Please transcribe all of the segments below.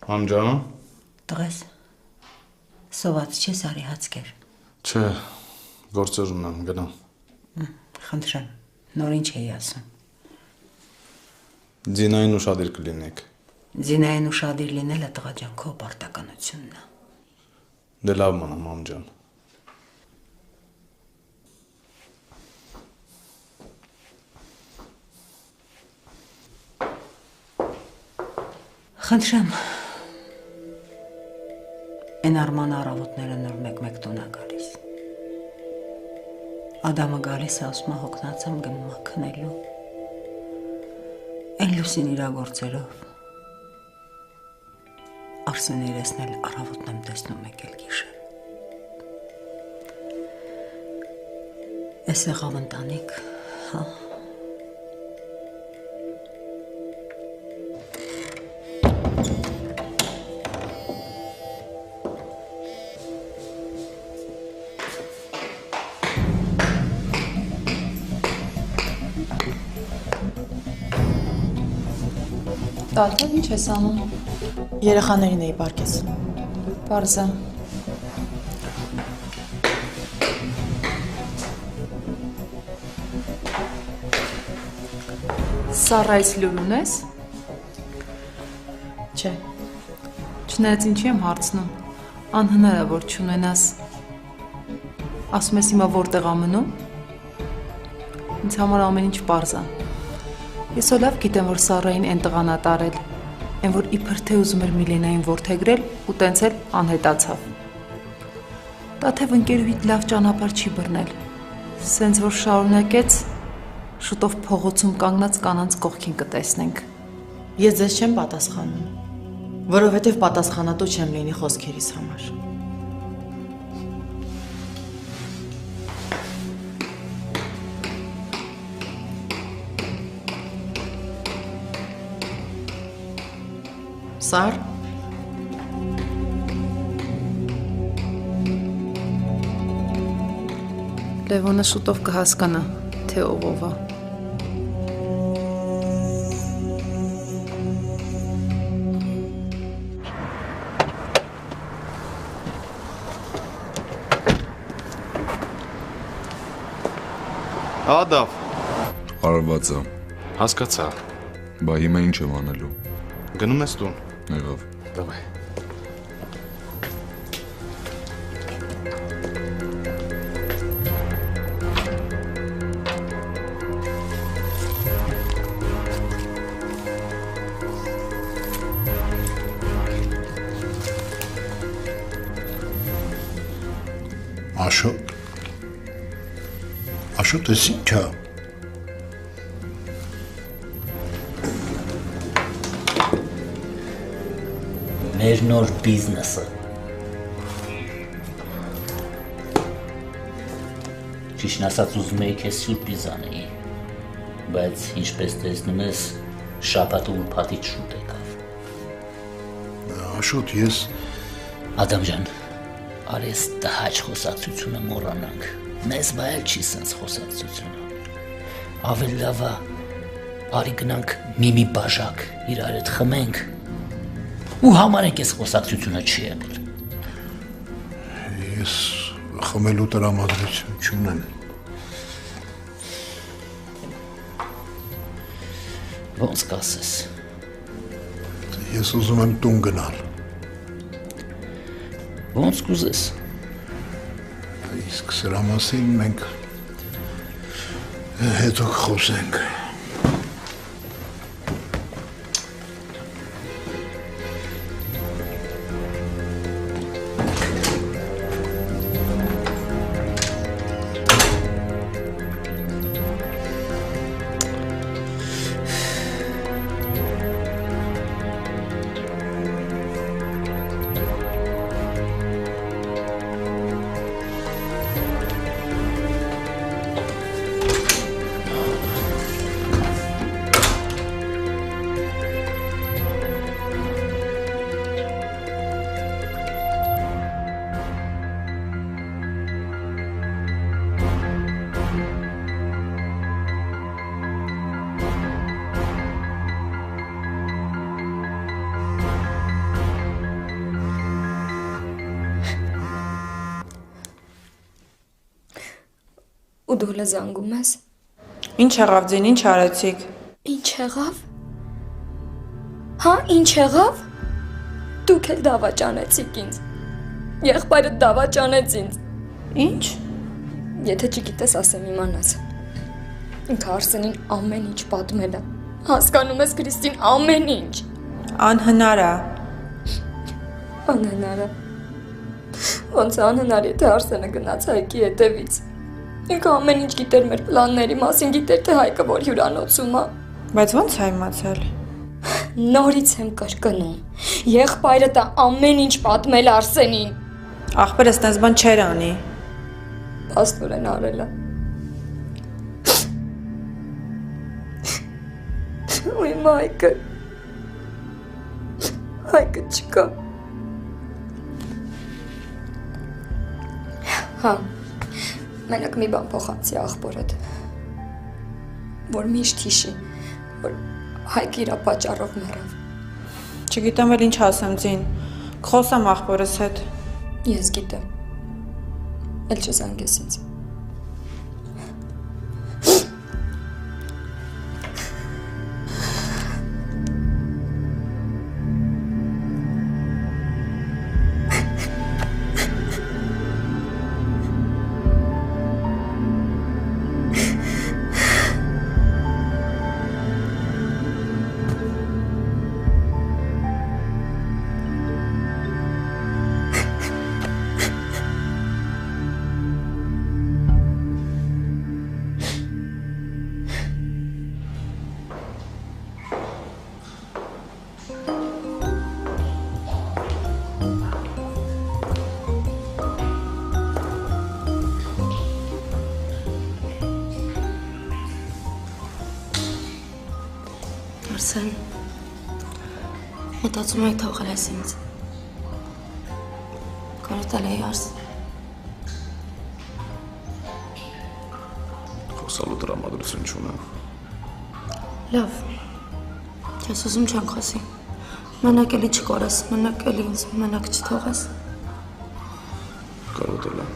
Անջանո՞ն։ Տղես, սոված չես արի հացկեր։ Չէ, գործեր ունեմ, գնամ։ Խնդրեմ, նոր ինչ էի ասում։ Ձինային ուշադիր կլինեք։ Ձինային ուշադիր լինելը տղա ջան քո պարտականությունն է։ Դե լավ մանամ, մամ ջան։ Խնդրեմ, են Արման առավոտները նոր մեկ տուն է գալիս։ Ադամը գալիս է, ասում է հոգնած եմ գնում է քնելու։ Են Լուսին իրա գործերով։ Արսեն երեսն էլ առավոտն եմ տեսնում մեկ էլ գիշեր։ Էս եղավ ընտանիք, հա։ Տաթև ինչ ես անում։ Երեխաներին էի պարկես։ Պարզա։ Սառայից լուր ունես։ Չէ։ Չնայած ինչի եմ հարցնում, անհնար է որ չունենաս։ Ասում ես հիմա որտեղ ամնում։ Ինձ համար ամեն ինչ պարզ է։ Ես լավ գիտեմ, որ Սառային են տղան է տարել, են որ իբր թե ուզում էր Միլենային որդեգրել ու տենց էլ անհետացավ։ Տաթև ընկերուհիդ լավ ճանապարհ չի բռնել, սենց որ շարունակեց, շուտով փողոցում կանգնած կանանց կողքին կտեսնենք։ Ես ձեզ չեմ պատասխանում, որովհետև պատասխանատու չեմ լինի խոսքերիս համար։ Սար։ Լևոնը շուտով կհասկանա, թե ով է։ Ադավ։ Արված է։ Հասկացա։ Բա հիմա ինչ եմ անելու։ Գնում ես տուն։ Եղավ։ Давай։ Աշոտ ես ինչա։ Մեր նոր բիզնեսը։ Ճիշտն ասած ուզում էի քեզ սյուրպրիզ անեի, բայց ինչպես տեսնում ես, շաբաթը ուրբաթից շուտ եկավ։ Աշոտ ես… Ադամ ջան, արի ես տհաճ խոսակցությունը մոռանանք, մեզ վայել չի սենց խոսակցությունը։ Ավելի լավ է, արի գնանք մի բաժակ իրար հետ խմենք, ու համարենք ես խոսակցությունը չի եղել։ Ես խմելու տրամադրություն չունեմ։ Ոնց կասես։ Ես ուզում եմ տուն գնալ։ Ոնց կուզես։ Իսկ սրա մասին մենք հետո խոսենք։ ու դու հələ զանգում ես։ Ինչ եղավ ձին, ինչ արեցիք։ Ինչ եղավ։ Հա, ինչ եղավ։ Դուք էլ դավաճանեցիք ինձ։ Եղբայրդ դավաճանեց ինձ։ Ինչ։ Եթե չգիտես, ասեմ իմանաս։ Ինքը Արսենին ամեն ինչ պատմել է։ Հասկանում ես, Քրիստին, ամեն ինչ։ Անհնար է։ Անհնար է։ Ոնց է անհնար, եթե Արսենը գնաց Հայկի հետևից։ Ինքը ամեն ինչ գիտեր մեր պլանների մասին, գիտեր թե Հայկը որ հյուրանոցում է։ Բայց ո՞նց է իմացել։ Նորից եմ կրկնում։ Եղբայրդ է ամեն ինչ պատմել Արսենին։ Ախպերս տես բան չեր անի։ Աստորեն արել է։ Ու իմ Հայկը չկա։ Հա, մենակ մի բան փոխանցի աղբորդ, որ միշտ հիշի, որ Հայկը իրա պատճառով մեռավ։ Չգիտեմ էլ ինչ ասեմ ձին, կխոսամ աղբորս հետ։ Ես գիտեմ, էլ չզանգես ինձ։ Արսեն, մտածում եք թողել ես ինձ։ Կարոտել էի Արսեն։ Խոսալու տրամադրություն չունեմ։ Լավ, ես ուզում չեմ խոսի։ Մենակ էլի չկորես, մենակ էլի ինձ մենակ չթողես։ Կարոտել եմ։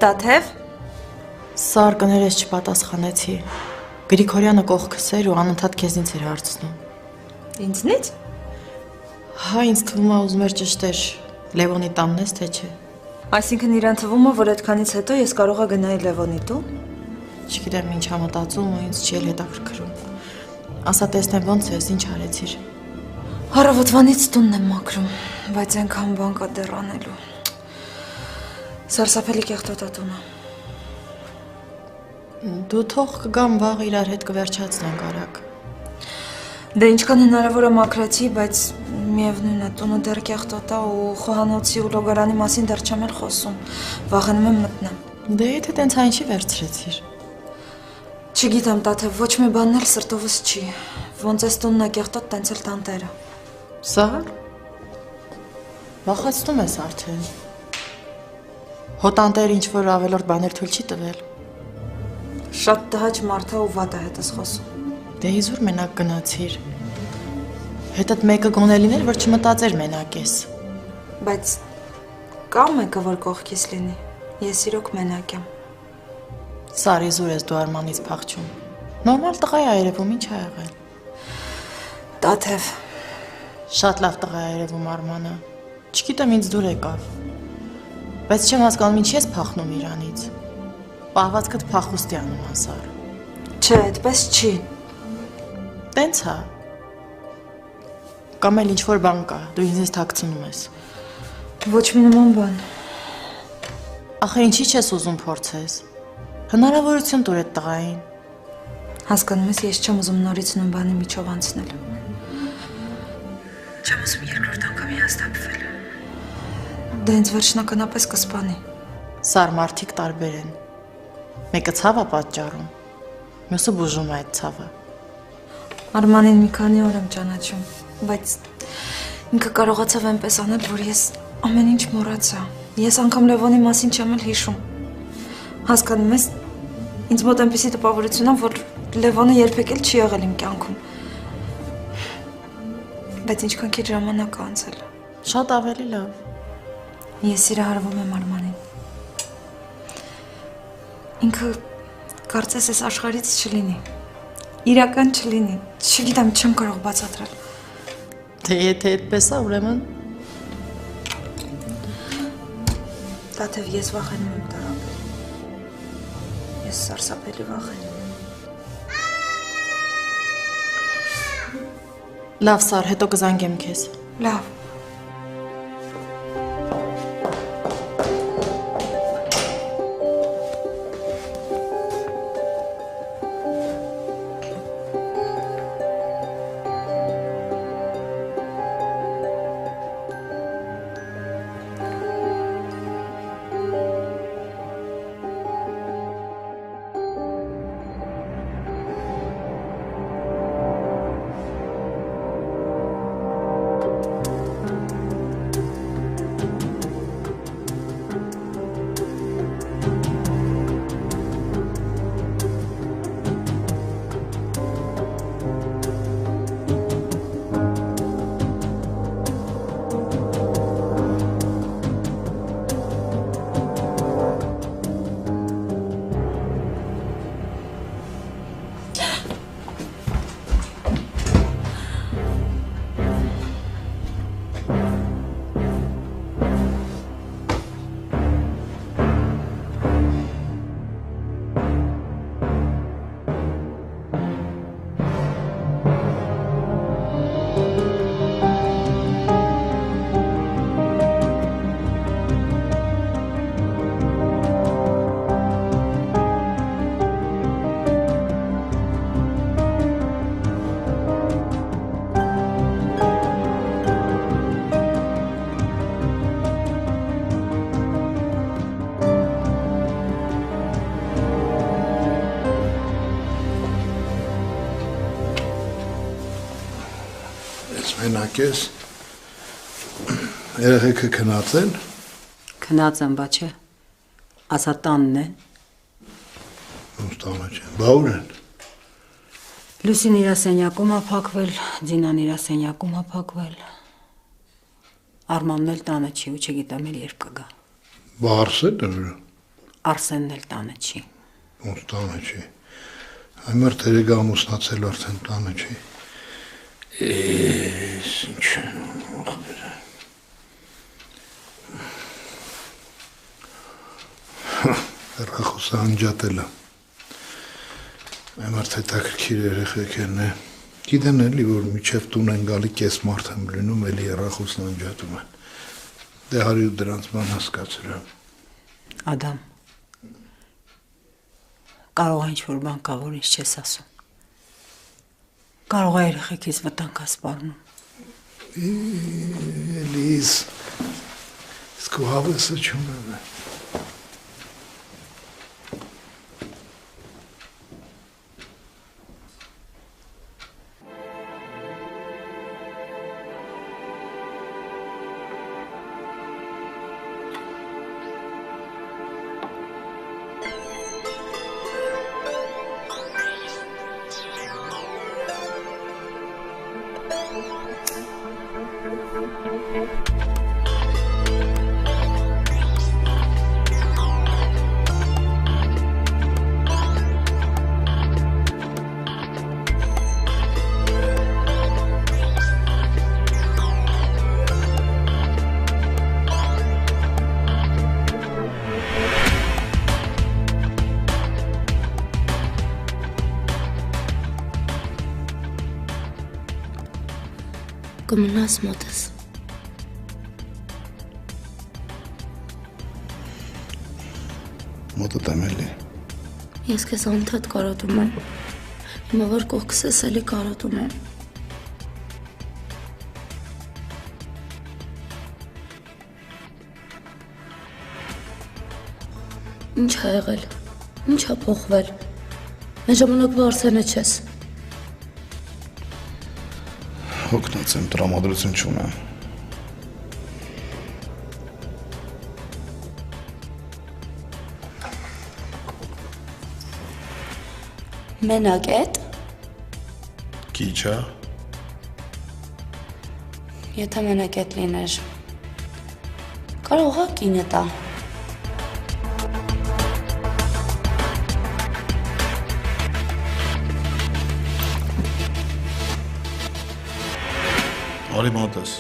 Տաթև։ Սարկներես չպատասխանեցի։ Գրիգորյանը կողքս էր ու անընդհատ քեզնից էր հարցնում։ Ինձնից։ Հա, ինձ թվում է ուզում էր ճշտեր Լևոնի տանն ես թե չէ։ Այսինքն իրան թվում է, որ այդքանից հետո ես կարող եմ գնալ Լևոնի տուն։ Չգիտեմ ինչ ա մտածում ու ինձ չի էլ հետաքրքրում։ Ասա տեսնեմ ոնց ես, ինչ արեցիր։ Առավոտվանից տունն եմ մաքրում, բայց այնքան բան կա դեռ անելու։ Սարսափելի կեղտոտա տունը։ Դու թող կգամ վաղ իրար հետ կվերջացնենք արագ։ Դե ինչքան հնարավոր է մաքրեցի, բայց միևնույն է տունը դեռ կեղտոտա ու խոհանոցի ու լոգարանի մասին դեռ չեմ էլ խոսում։ Վաղենում եմ մտնեմ։ Դե եթե տենց այնչի վերցրեցիր։ Չգիտեմ, Տաթև, ոչ մի բանն էլ սրտովս չի։ Ոնց էս տունն է կեղտոտ, տենց էլ տանտերը։ Սար։ Վախացնում ես արդեն։ Հո տանտերը ինչ-որ ավելորդ բաներ թույլ չի տվել։ Շատ տհաճ մարդ է ու վատ է հետս խոսում։ Դե իզուր մենակ գնացիր։ Հետդ մեկը գոնե լիներ, որ չմտածեր մենակ ես։ Բայց կա մեկը, որ կողքիս լինի։ Ես իրոք մենակ եմ։ Սար իզուր ես դու Արմանից փախչում։ Նորմալ տղա է երևում, ինչ ա եղել։ Տաթև։ Շատ լավ տղա է երևում Արմանը։ Չգիտեմ ինձ դուր եկավ։ Բայց չեմ հասկանում ինչի ես փախնում իրանից։ Պահվածքդ փախուստի անում Սար։ Չէ, այդպես չի։ Տենց հա։ Կամ էլ ինչ-որ բան կա, դու ինձ թաքցնում ես։ Ոչ մի նման բան։ Ախր ինչի չես ուզում փորձես։ Հնարավորություն տուր այդ տղային։ Հասկանում ես, ես չեմ ուզում նորից նույն բանի միջով անցնել։ Չեմ ուզում երկրորդ անգամ հիասթափվել։ Դա ինձ վերջնականապես կսպանի։ Սար մարդիկ տարբեր են։ Մեկը ցավ է պատճառում, մյուսը բուժում է այդ ցավը։ Արմանին մի քանի օր եմ ճանաչում, բայց ինքը կարողացավ այնպես անել, որ ես ամեն ինչ մոռացա։ Ես անգամ Լևոնի մասին չեմ էլ հիշում։ Հասկանում ես, ինձ մոտ այնպիսի տպավորություն է, որ Լևոնը երբեք էլ չի եղել իմ կյանքում։ Բայց ինչքան քիչ ժամանակ է անցել։ Շատ ավելի լավ։ Ես սիրահարվում եմ Արմանին։ Ինքը կարծես այս աշխարհից չլինի։ Իրական չլինի։ Չգիտեմ, չեմ կարող բացատրել։ Թե եթե այդպես է, ուրեմն Տաթև ես վախենում եմ տարապել։ Ես սարսափելի վախենում եմ։ Լավ, Սար, հետո կզանգեմ քեզ։ Լավ։ Մենակ ես, երեխեքը քնած են։ Քնած են, բա չէ, ասա տանն են։ Ոնց տանը չեն, բա ուր են։ Լուսին իրա սենյակում է փակվել, Ձինան իրա սենյակում է փակվել։ Արմանն էլ տանը չի ու չգիտեմ էլ երբ կգա։ Բա Արսենն է ուր։ Արսենն էլ տանը չի։ Ոնց տանը չի։ Այմեր տերեգա ամուսնացել արդեն տանը չի։ Ինչ ախպերը։ Ռախոսը անջատել է։ Այմարդ հետաքրքիր երեխեք են է։ Գիտեն էլի, որ միջև տուն են գալի կես մարդ եմ լնում, էլի ռախոսն անջատում են։ Դե հարի ու դրանց ման հասկացր եմ։ Ադամ, կարող է ինչ-որ բան կա, որ ինչ չես ասում։ Կարող է երեխեքից վտանգ ասպարնում։ Էլիս, իսկ ու հավեսը չունեմ է։ կմնաս մոտս։ Մոտդ եմ էլի։ Ես քեզ անդադ կարոտում եմ։ Հիմա որ կողքս ես էլի կարոտում եմ։ Ինչ ա եղել։ Ինչ ա փոխվել։ Այն ժամանակվա Արսենը չես։ Հոգնած եմ, տրամադրություն չունեմ։ Մենակ էդ։ Քիչ է։ Եթե մենակ էդ լիներ։ Կարող ա կինը տա։ Արի մոտս։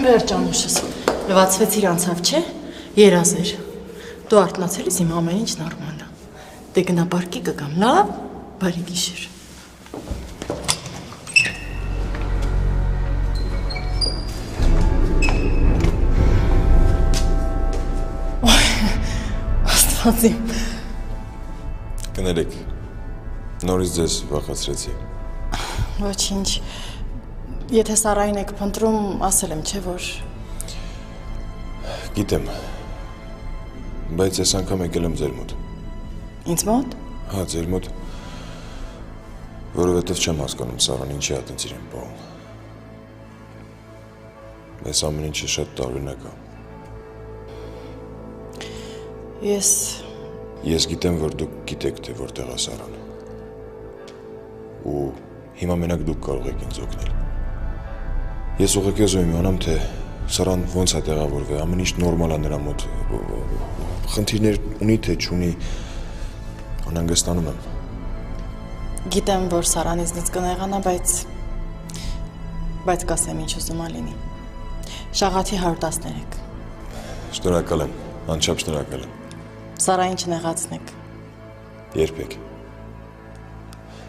Վեր ճանուշս, լվացվեցիր անցավ, չէ, երազ էր, դու արդնացել ես իմ ամեն ինչ նորմալ է, դե գնա պարկի կգամ, լավ, բարի գիշեր։ Աստված իմ։ Կներեք, նորից ձեզ վախացրեցի։ Ոչինչ, եթե Սարային եք փնտրում, ասել եմ, չէ՞ որ։ Գիտեմ, բայց ես անգամ եկել եմ ձեր մոտ։ Ինձ մոտ։ Հա, ձեր մոտ, որովհետև չեմ հասկանում Սարան ինչի ա տենց իրեն պահում։ Այս ամեն ինչը շատ տարօրինակ է։ Ես գիտեմ, որ դուք գիտեք, թե որտեղ է Սարան։ Ու հիմա մենակ դուք կարող եք ինձ օգնել։ Ես ուղղակի ուզում եմ իմանամ, թե Սարան ոնց է տեղավորվել, ամեն ինչ նորմալ է նրա մոտ, խնդիրներ ունի, թե չունի, անհանգստանում եմ։ Գիտեմ, որ Սարան ինձնից կնեղանա, բայց կասեմ ինչ ուզում ա լինի։ Շաղաթի 113։ Շնորհակալ եմ, անչափ շնորհակալ եմ։ Սարային չնեղացնեք։ Երբեք։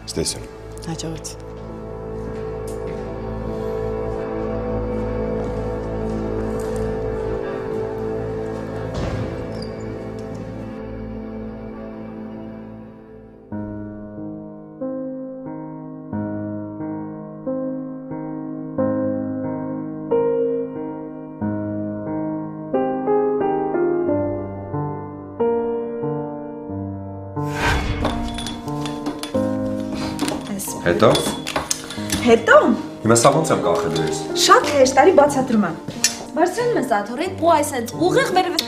Ստեսուն։ Հաջողություն։ Հետո։ Հետո։ Հիմա սա ոնց եմ կախելու ես։ Շատ հեշտ, արի բացատրում եմ։ Բարձրանում ես աթոռին ու այսենց ուղիղ վերևից։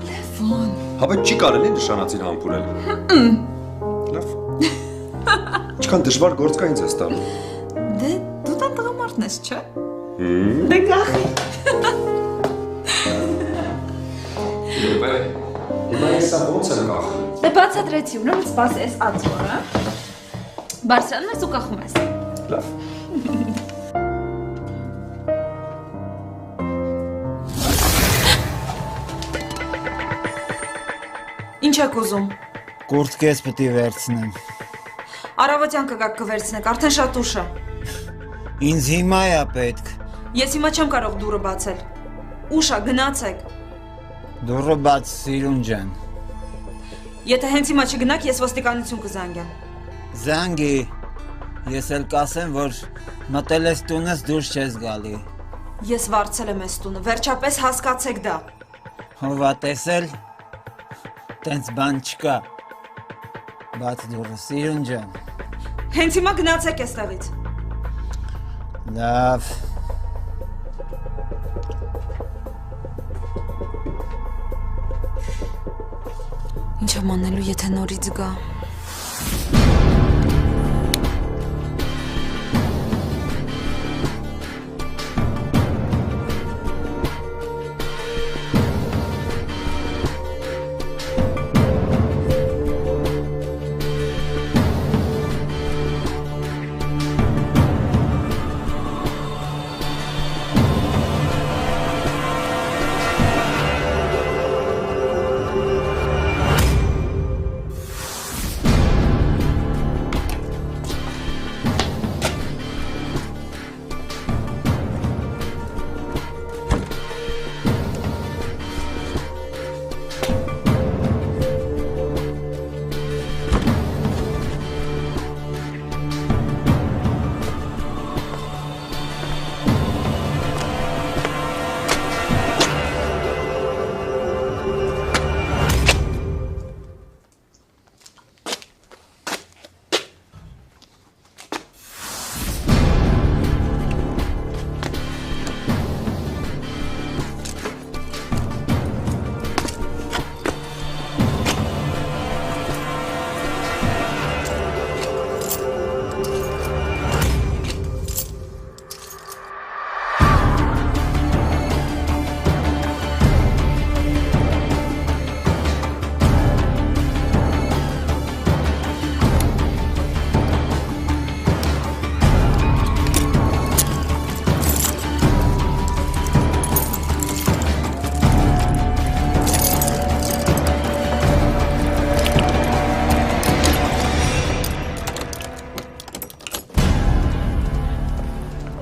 Լևոն։ Հա բայց չի կարելի նշանածին համբուրել։ Լավ։ Ինչքան դժվար գործ կա ինձ ես տալու։ Դե դու տան տղամարդն ես, չէ՞։ Դե գախի։ Հիմա ես սա ոնց եմ կախելու։ Դե բացատրեցի, ուրեմն սպաս ես աթոռը։ Բարձրանում ես ու կախում ես։ Լավ։ Ինչ եք ուզում։ Կուրտքես պիտի վերցնեմ։ Առավոտյան կգաք կվերցնեք, արդեն շատ ուշ է։ Ինձ հիմա է պետք։ Ես հիմա չեմ կարող դուռը բացել։ Ուշ է, գնացեք։ Դուռը բաց, Սիրուն ջան։ Եթե հենց հիմա չգնաք, ես ոստիկանություն կզանգեմ։ Զանգի, ես էլ կասեմ, որ մտել ես տունս դուրս չես գալի։ Ես վարձել եմ ես տունը, վերջապես հասկացեք դա։ Հովա տեսել, տենց բան չկա։ Բաց դուռը, Սիրուն ջան։ Հենց հիմա գնացեք էստեղից։ Լավ։ Ինչ եմ անելու, եթե նորից գա։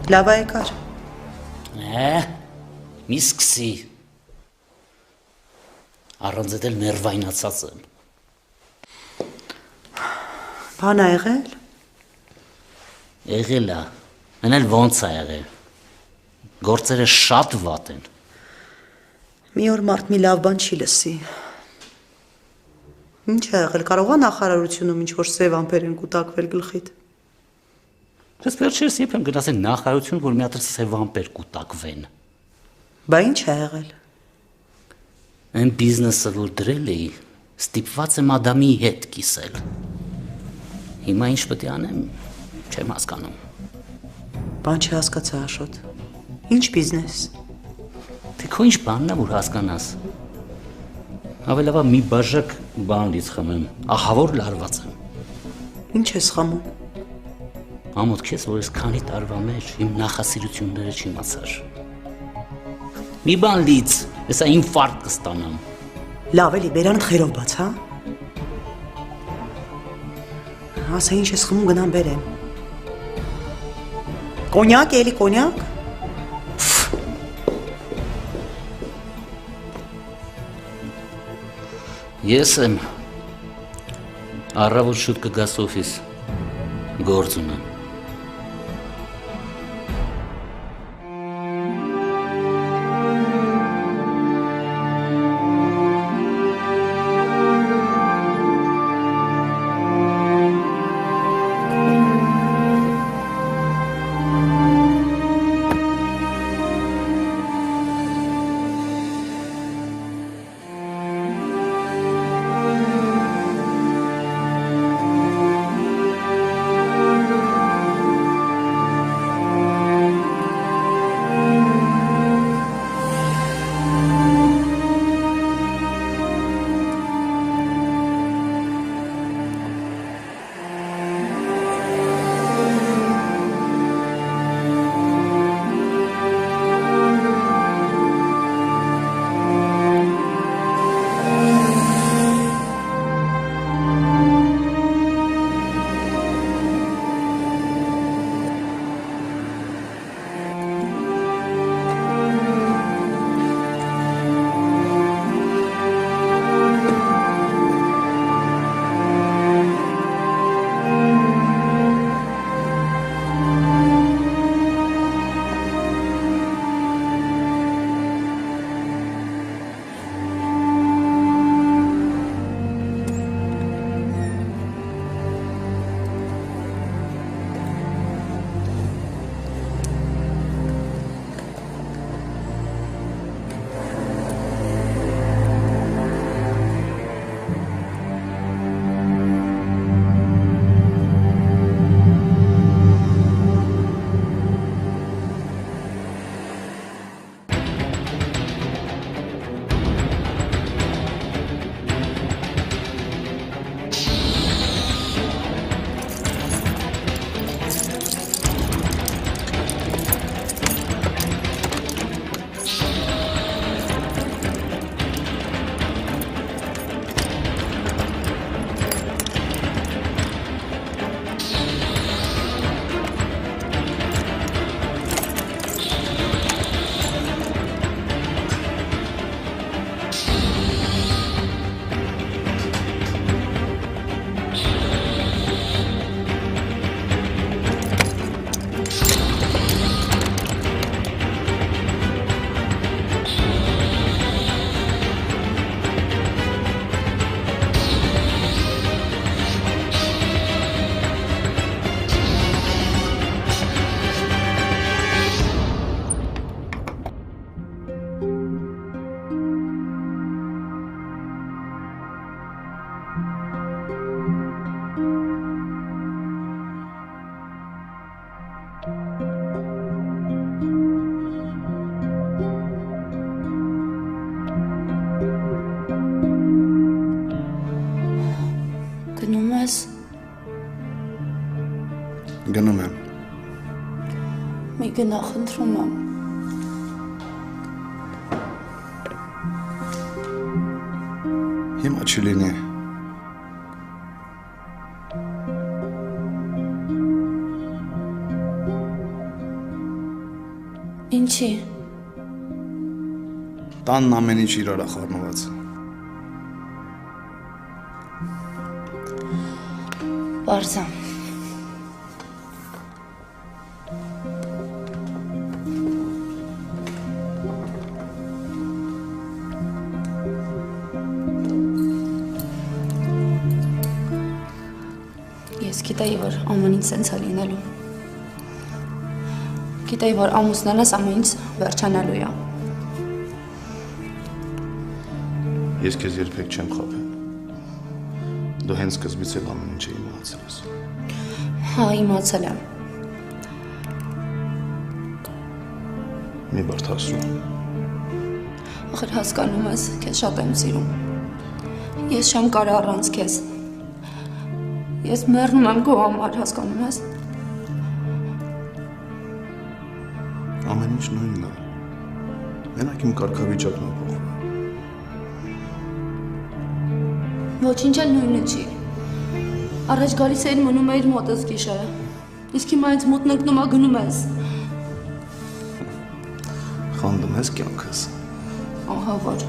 Լավ է եկար։ Մի սկսի։ Առանց էլ ներվայնացած եմ։ Բան ա եղել։ Եղել է, մեն էլ ոնց է եղել։ Գործերը շատ վատ են։ Մի օր մարդ մի լավ բան չի լսի։ Ինչ է եղել, կարող է նախարարությունում ինչ-որ սև ամպեր են կուտակվել գլխիդ։ Ես վերջերս երբեմն գնաց են նախարարություն, որ մի հատ սև ամպեր կուտակվեն։ Բա ինչ է եղել։ Այն բիզնեսը, որ դրել էի, ստիպված եմ Ադամի հետ կիսել։ Հիմա ինչ պետք է անեմ, չեմ հասկանում։ Բան չհասկացա Աշոտ։ Ինչ բիզնես։ Թե քո ինչ բանն է, որ հասկանաս։ Ավելի լավ մի բաժակ բան լից խմեմ, ահավոր լարված եմ։ Ինչ ես խմում։ Ամոթ քեզ, որ ես քանի տարվա մեջ իմ նախասիրությունները չիմացար։ Մի բան լից, ես ինֆարկտ կստանամ։ Լավ էլի, բերանդ խերով բաց, հա։ Ասա ինչ ես խմում, գնամ բերեմ։ Կոնյակ, էլի կոնյակ։ Ես եմ առավոտ շուտ կգաս օֆիս, գործ ունեմ։ Գնում եմ։ Մի գնա, խնդրում եմ։ Հիմա չլինի։ Ինչի։ Տանն ամեն ինչ իրար է խառնված։ Պարզա։ Ես գիտեի, որ ամեն ինչ սենց է լինելու։ Գիտեի, որ ամուսնելս ամեն ինչ վերջանալու է։ Ես քեզ երբեք չեմ խաբել։ Դու հենց սկզբից էլ ամեն ինչը իմացել ես։ Հա, իմացել եմ։ Մի բարդացրու։ Ախր հասկանում ես, քեզ շատ եմ սիրում։ Ես չեմ կարող առանց քեզ։ Ես մեռնում եմ քո համար, հասկանում ես։ Ամեն ինչ նույնն է։ Մենակ իմ կարգավիճակն է փոխվում։ Ոչինչ էլ նույնը չի։ Առաջ գալիս էին մնում էիր մոտս գիշերը։ Իսկ հիմա ինձ մոտ նկնում ա գնում ես։ Խանդում ես կյանքս։ Ահա որ։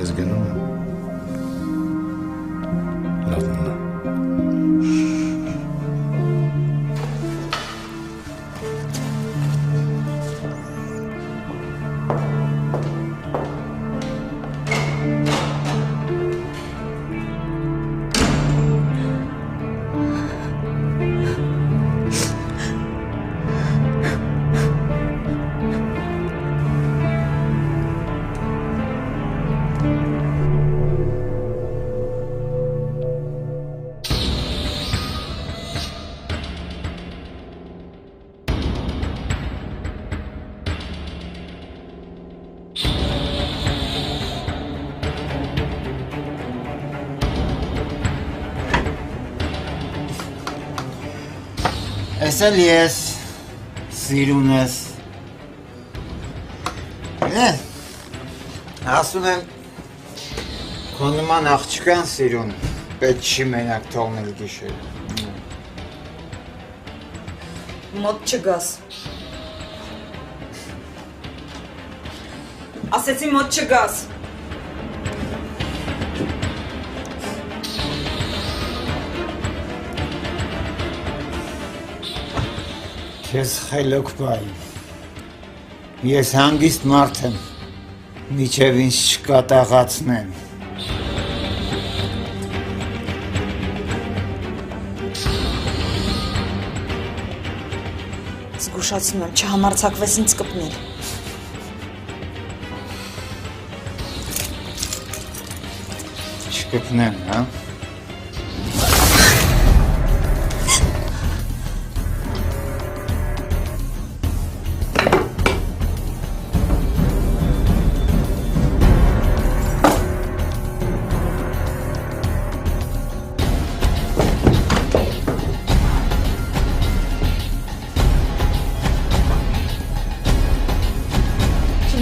Ես գնում եմ։ Լավ մնա։ Ես էլ ես սիրուն ես։ Ասում եմ քո նման աղջկան սիրուն պետք չի մենակ թողնել գիշերը։ Մոտ չգաս։ Ասեցի մոտ չգաս։ Քեզ խելոք բայ։ Ես հանգիստ մարդ եմ, միջև ինձ չկատաղացնեն։ Զգուշացնում եմ, չհամարձակվես ինձ կպնել։ Չկպնեմ, հա։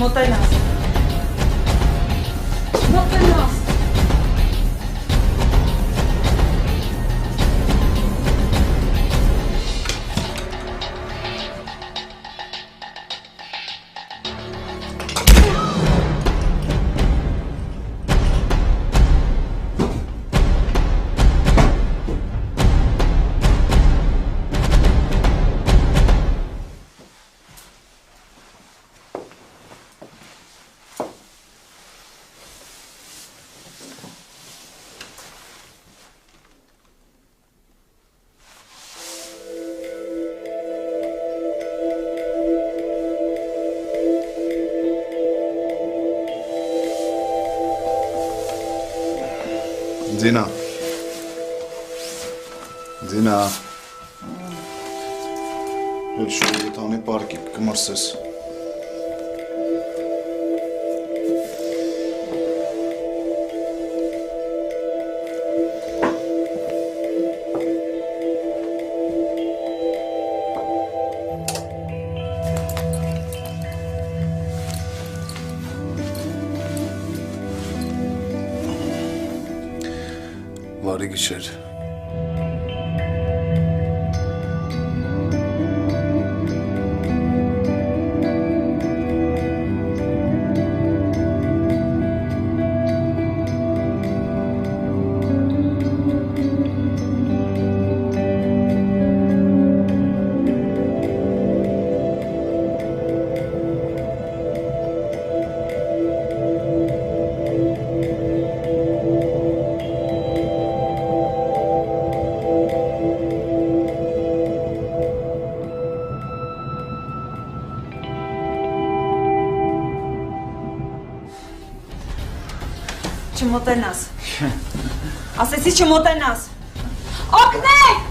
Մոտենաս։ Մոտենաս։ Ձինա։ Ձինա։ Ոչ շուտ տանի պարկի կմրսես։ Բարի գիշեր։ Չմոտենաս։ Ասեցի չմոտենաս։ Օգնեք!